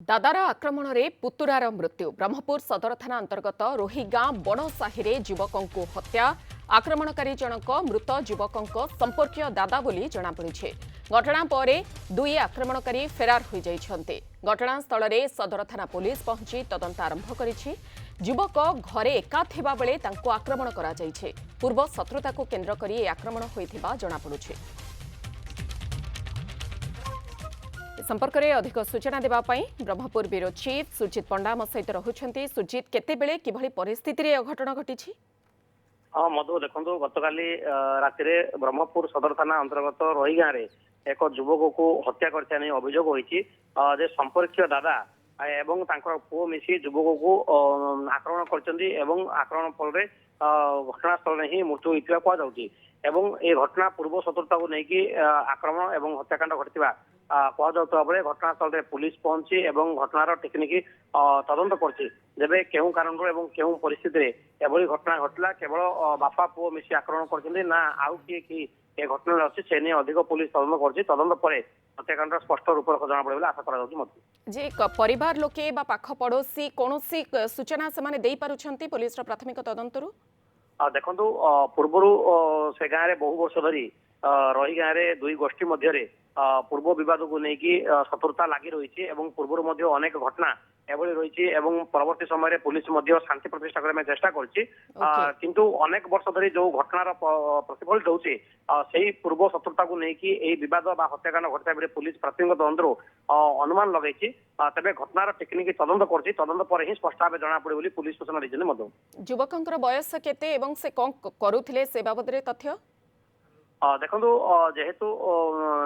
दादार आक्रमण में पुतुरार मृत्यु ब्रह्मपुर सदर थाना अंतर्गत रोहिगां बणसाही युवकों को हत्या आक्रमणकारी जनक मृत युवकों संपर्कीय दादा बोली जଣାपड़ी। घटना पर दुई आक्रमणकारी फेरार हो जाइछन्ते। घटनास्थल में सदर थाना पुलिस पहुंची तदंत आरंभ करिछि। युवक घरे एका थिबा बेले तांको आक्रमण करा जाइछे। पूर्व शत्रुता को केन्द्र करी आक्रमण होइथिबा जଣାपड़ुछि। संपर्क में अधिक सूचना देवाई ब्रह्मपुर ब्यूरो चीफ सुजित पंडा मो सहित रहुछन्ति। सुजित केतेबेले किभली परिस्थिति रे घटना घटिछि? हाँ मधु देखो गतकाली राति ब्रह्मपुर सदर थाना अंतर्गत रोहिगां रे एक युवक को हत्या करने अभियोग होईछि। जे संपर्कीय दादा एवं तांकर पुओ मिसी युवक को आक्रमण करछन्ति एवं आक्रमण फल घटनास्थल ही मृत्यु होइतिबा कुआ जाउछि। एवं ए घटना पूर्व शत्रुता को लेकिन आक्रमण एवं हत्याकांड घटिबा कुआ जाउतबा बेले घटनास्थल में पुलिस पहुंची एवं घटनार टेक्निक तदंत करछि। जेबे केहू कारण एवं केहू परिस्थिति रे एभली घटना घटला केवल बापा पुओ मिसी आक्रमण करछन्ति ना आउ किए कि ए घटना अछि से ने अधिक पुलिस तदंत करछि। तदंत पर हत्याकांड स्पष्ट रूप से जना पड़े आशा करा जाउछि। मत जे परिवार लोके बा पाख पड़ोसी कोनोसी सूचना से माने देई पारुछन्ति पुलिस रो प्राथमिक तदंतरु? देखंतु पूर्वरु से गाँव में बहु वर्ष धरी रही गाँव में दुई गोष्ठी मध्य पूर्व बद को लेकिन शत्रुता लगी रही है। पूर्व अनेक घटना एभली रही है। परवर्ती समय पुलिस शांति प्रतिष्ठा करने चेष्टा किंतु अनेक वर्ष धरी जो घटनार प्रतिफलित होउछि से पूर्व शत्रुता को लेकिन बद हत्याकांड घटता बेले पुलिस प्राथमिक तदंतर अनुमान लगे तेज घटनार टेक्निक तदंत कर तदंत पर ही स्पष्ट भाव जना पड़े पुलिस सूचना दी। युवकर बयस केते एवं से कौन करुथिले से बाबद तथ्य? देखो जेहेतु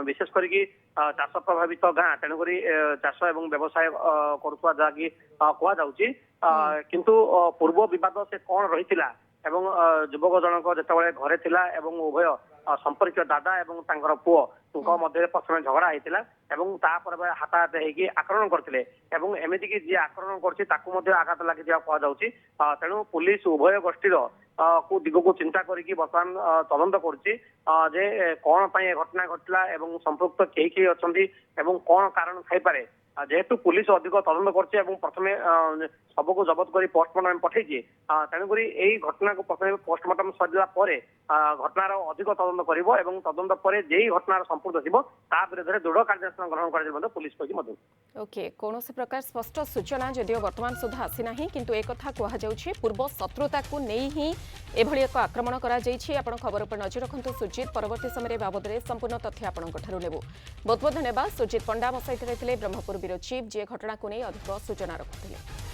विशेष करके चाष प्रभावित गाँ तेणुक चाष एवं व्यवसाय करुवा जहाँकि कह जाऊँगी किंतु पूर्व बद से कौन रही युवक जनक जिते घरे थिला एवं उभय संपर्कीय दादा एवं तांकर पुओ मध्य प्रथम झगड़ा होता हाथाहात होगी आक्रमण करते एमती कि जी आक्रमण कर आघात लगी कहुच्छी। तेणु पुलिस उभय गोष्ठीर को दिग को चिंता करके बर्तमान तदंत करे कौन घटना घटला एवं संपृक्त कई अच्छा कौन कारण थाईपे जेहेतु पुलिस अधिक तदंत कर प्रथम सबको जबत कर पोस्टमार्टम पठे तेणुक यही घटना को प्रथम पोस्टमार्टम सरला घटनार अधिक तदंत कर तदंत पर जे घटनार संपुक्त थी विरोध में दृढ़ कार्यानुष्ठान ग्रहण कर पुलिस कही। ओके कौन प्रकार स्पष्ट सूचना जदिव वर्तमान सुधा आसीना किंतु एक कथा कहुच्छे पूर्व शत्रुता को नहीं ही एभली एक आक्रमण करा जायछि। आपण खबर पर नजर रखंतु सुजित परवर्ती समय बाबद में संपूर्ण तथ्य आपण नेबु। बहुत बहुत धन्यवाद। सुजित पंडा मो सहित रहिथिले ब्रह्मपुर ब्यूरो चीफ जे घटना को नहीं अधिक सूचना रखुथिले।